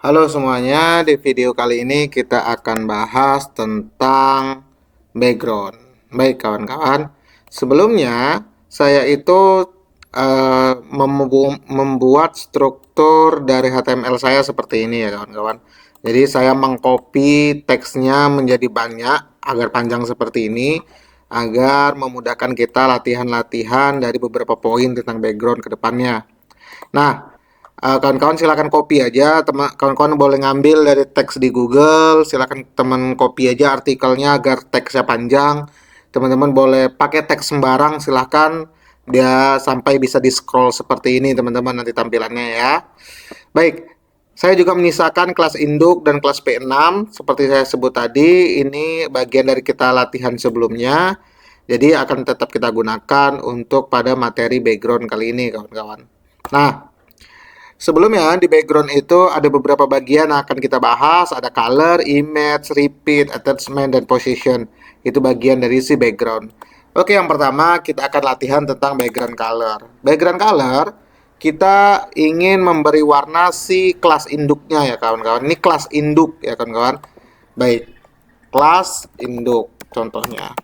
Halo semuanya, di video kali ini kita akan bahas tentang background. Baik kawan-kawan, sebelumnya saya itu membuat struktur dari HTML saya seperti ini ya kawan-kawan. Jadi saya mengcopy teksnya menjadi banyak agar panjang seperti ini, agar memudahkan kita latihan-latihan dari beberapa poin tentang background ke depannya. Nah, kawan-kawan silakan copy aja, kawan-kawan boleh ngambil dari teks di Google, silakan teman copy aja artikelnya agar teksnya panjang. Teman-teman boleh pakai teks sembarang, silakan dia sampai bisa di scroll seperti ini teman-teman nanti tampilannya ya. Baik, saya juga menyisakan kelas induk dan kelas P6 seperti saya sebut tadi, ini bagian dari kita latihan sebelumnya. Jadi akan tetap kita gunakan untuk pada materi background kali ini kawan-kawan. Nah, sebelumnya di background itu ada beberapa bagian yang akan kita bahas, ada color, image, repeat, attachment, dan position. Itu bagian dari si background. Oke, yang pertama kita akan latihan tentang background color. Background color, kita ingin memberi warna si kelas induknya ya kawan-kawan. Ini kelas induk ya kawan-kawan. Baik, kelas induk contohnya.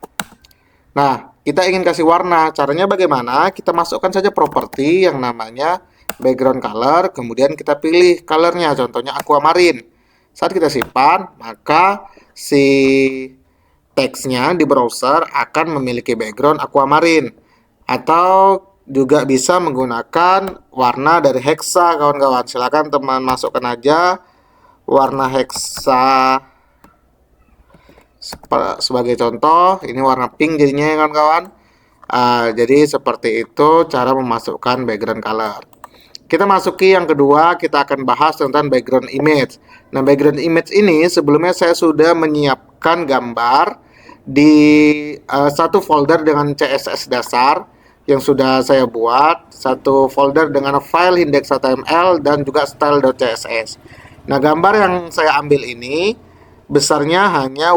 Nah, kita ingin kasih warna. Caranya bagaimana? Kita masukkan saja properti yang namanya background color, kemudian kita pilih colornya, contohnya aquamarine. Saat kita simpan, maka si teksnya di browser akan memiliki background aquamarine. Atau juga bisa menggunakan warna dari hexa, kawan-kawan. Silakan teman masukkan aja warna hexa sebagai contoh. Ini warna pink jadinya ya kawan-kawan. Jadi seperti itu cara memasukkan background color. Kita masuki yang kedua, kita akan bahas tentang background image. Nah, background image ini sebelumnya saya sudah menyiapkan gambar di satu folder dengan CSS dasar yang sudah saya buat, satu folder dengan file index.html dan juga style.css. Nah, gambar yang saya ambil ini besarnya hanya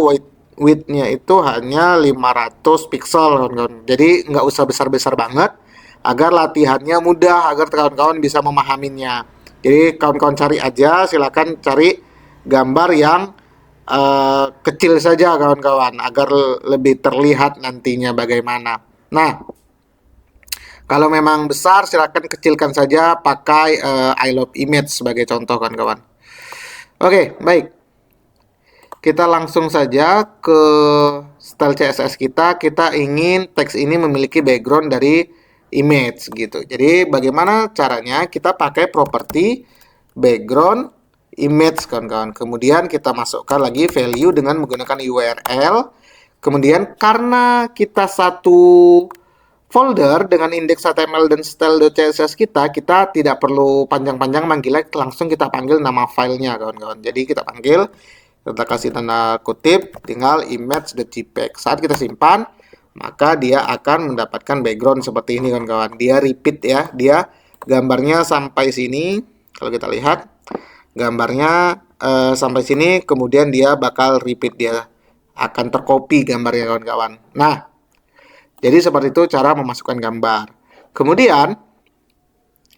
width-nya itu hanya 500 pixel kawan-kawan. Jadi nggak usah besar-besar banget agar latihannya mudah, agar kawan-kawan bisa memahaminya. Jadi kawan-kawan cari aja, silakan cari gambar yang kecil saja kawan-kawan agar lebih terlihat nantinya bagaimana. Nah, kalau memang besar silakan kecilkan saja pakai I love image sebagai contoh kawan-kawan. Oke, baik. Kita langsung saja ke style CSS kita. Kita ingin teks ini memiliki background dari image gitu. Jadi bagaimana caranya? Kita pakai properti background image kawan-kawan. Kemudian kita masukkan lagi value dengan menggunakan URL. Kemudian karena kita satu folder dengan indeks HTML dan style.css kita tidak perlu panjang-panjang manggilnya, langsung kita panggil nama filenya kawan-kawan. Jadi kita panggil, kita kasih tanda kutip, tinggal image.jpg. Saat kita simpan, maka dia akan mendapatkan background seperti ini kawan-kawan. Dia repeat ya, dia gambarnya sampai sini. Kalau kita lihat gambarnya sampai sini, kemudian dia bakal repeat, dia akan tercopy gambarnya kawan-kawan. Nah, jadi seperti itu cara memasukkan gambar. Kemudian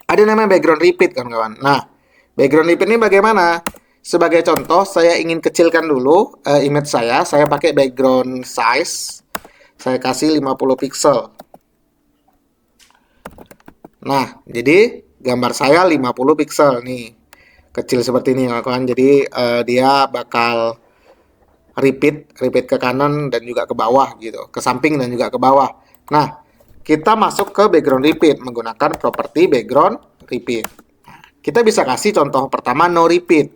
ada namanya background repeat kawan-kawan. Nah, background repeat ini bagaimana? Sebagai contoh, saya ingin kecilkan dulu image saya pakai background size. Saya kasih 50 pixel. Nah, jadi gambar saya 50 pixel nih. Kecil seperti ini kawan-kawan. Jadi dia bakal repeat ke kanan dan juga ke bawah gitu, ke samping dan juga ke bawah. Nah, kita masuk ke background repeat menggunakan properti background repeat. Nah, kita bisa kasih contoh pertama no repeat,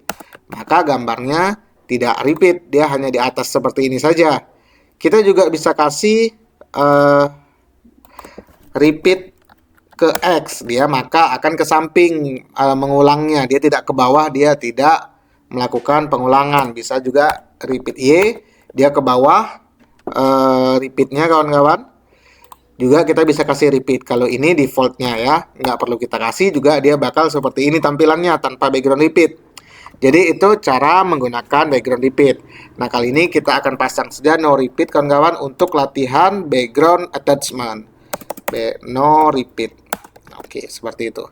maka gambarnya tidak repeat, dia hanya di atas seperti ini saja. Kita juga bisa kasih repeat ke X, dia maka akan ke samping mengulangnya, dia tidak ke bawah, dia tidak melakukan pengulangan. Bisa juga repeat Y, dia ke bawah repeatnya kawan-kawan. Juga kita bisa kasih repeat. Kalau ini defaultnya ya, nggak perlu kita kasih, juga dia bakal seperti ini tampilannya tanpa background repeat. Jadi itu cara menggunakan background repeat. Nah, kali ini kita akan pasang saja no repeat kawan-kawan untuk latihan background attachment. No repeat. Oke, seperti itu.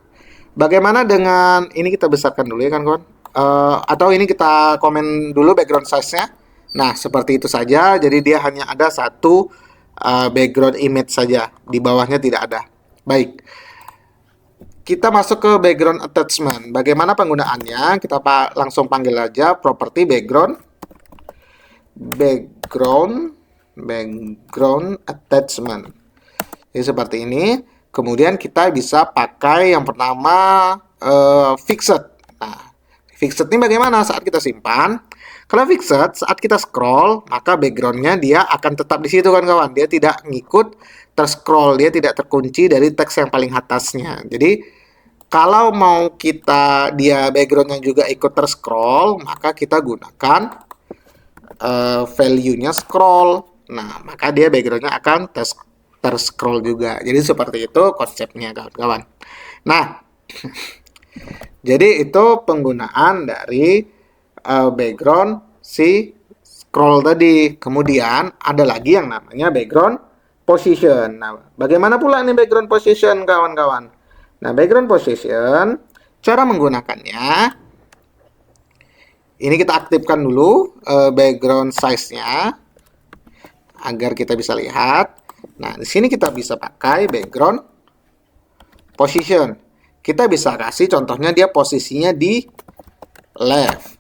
Bagaimana dengan ini, kita besarkan dulu ya kan kawan. atau ini kita komen dulu background size-nya. Nah, seperti itu saja. Jadi dia hanya ada satu background image saja. Di bawahnya tidak ada. Baik. Kita masuk ke background attachment. Bagaimana penggunaannya? Kita langsung panggil aja properti background attachment. Jadi seperti ini. Kemudian kita bisa pakai yang pertama fixed. Nah, fixed ini bagaimana saat kita simpan? Kalau fixed, saat kita scroll, maka backgroundnya dia akan tetap di situ kan kawan. Dia tidak ngikut terscroll, dia tidak terkunci dari teks yang paling atasnya. Jadi kalau mau dia backgroundnya juga ikut terscroll, maka kita gunakan value-nya scroll. Nah, maka dia backgroundnya akan terscroll juga. Jadi seperti itu konsepnya kawan-kawan. Nah, jadi itu penggunaan dari background si scroll tadi. Kemudian ada lagi yang namanya background position. Nah, bagaimana pula nih background position kawan-kawan? Nah, background position, cara menggunakannya, ini kita aktifkan dulu background size-nya agar kita bisa lihat. Nah, di sini kita bisa pakai background position. Kita bisa kasih contohnya dia posisinya di left.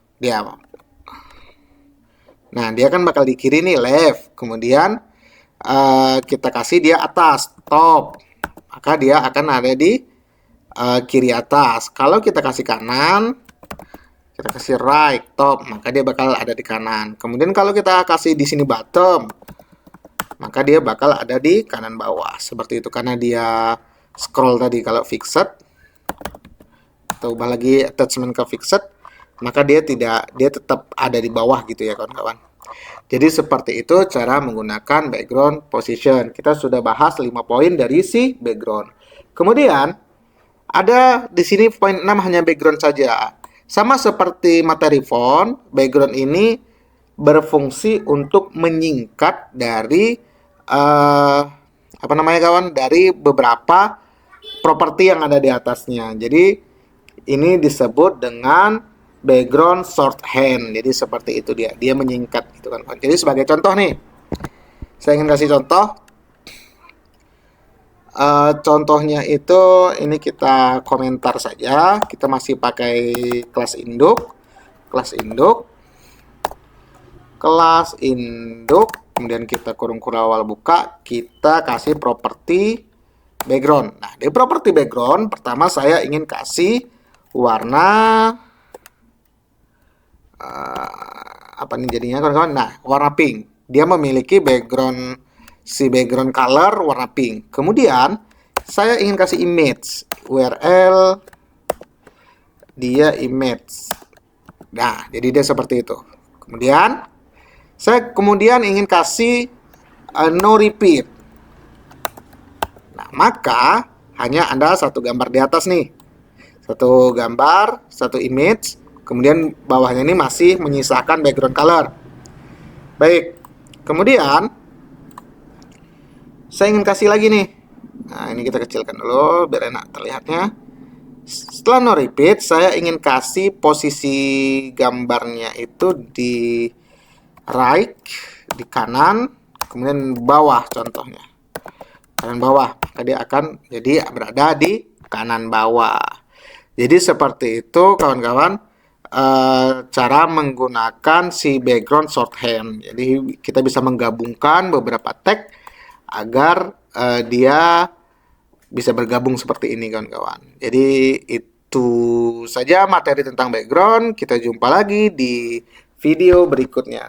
Nah, dia kan bakal di kiri nih, left. Kemudian kita kasih dia atas, top. Maka dia akan ada di kiri atas. Kalau kita kasih kanan, kita kasih right, top, maka dia bakal ada di kanan. Kemudian kalau kita kasih di sini bottom, maka dia bakal ada di kanan bawah. Seperti itu karena dia scroll tadi. Kalau fixed, atau ubah lagi attachment ke fixed, maka dia tetap ada di bawah gitu ya kawan-kawan. Jadi seperti itu cara menggunakan background position. Kita sudah bahas 5 poin dari si background. Kemudian ada di sini poin 6 hanya background saja. Sama seperti materi font, background ini berfungsi untuk menyingkat dari dari beberapa properti yang ada di atasnya. Jadi ini disebut dengan background shorthand. Jadi seperti itu dia menyingkat gitu kan. Jadi sebagai contoh nih, saya ingin kasih contoh. Contohnya itu ini kita komentar saja. Kita masih pakai kelas induk, kemudian kita kurung awal buka, kita kasih properti background. Nah, di properti background pertama saya ingin kasih warna apa nih jadinya kawan-kawan? Nah, warna pink. Dia memiliki background color warna pink. Kemudian saya ingin kasih image, URL dia image. Nah, jadi dia seperti itu. Kemudian saya ingin kasih no repeat. Nah, maka hanya ada satu gambar di atas nih. Satu gambar, satu image. Kemudian bawahnya ini masih menyisakan background color. Baik. Kemudian saya ingin kasih lagi nih. Nah, ini kita kecilkan dulu biar enak terlihatnya. Setelah no repeat, saya ingin kasih posisi gambarnya itu di right, di kanan, kemudian bawah contohnya. Kanan bawah, maka dia akan jadi berada di kanan bawah. Jadi seperti itu kawan-kawan cara menggunakan si background shorthand. Jadi kita bisa menggabungkan beberapa tag agar dia bisa bergabung seperti ini kawan-kawan. Jadi itu saja materi tentang background. Kita jumpa lagi di video berikutnya.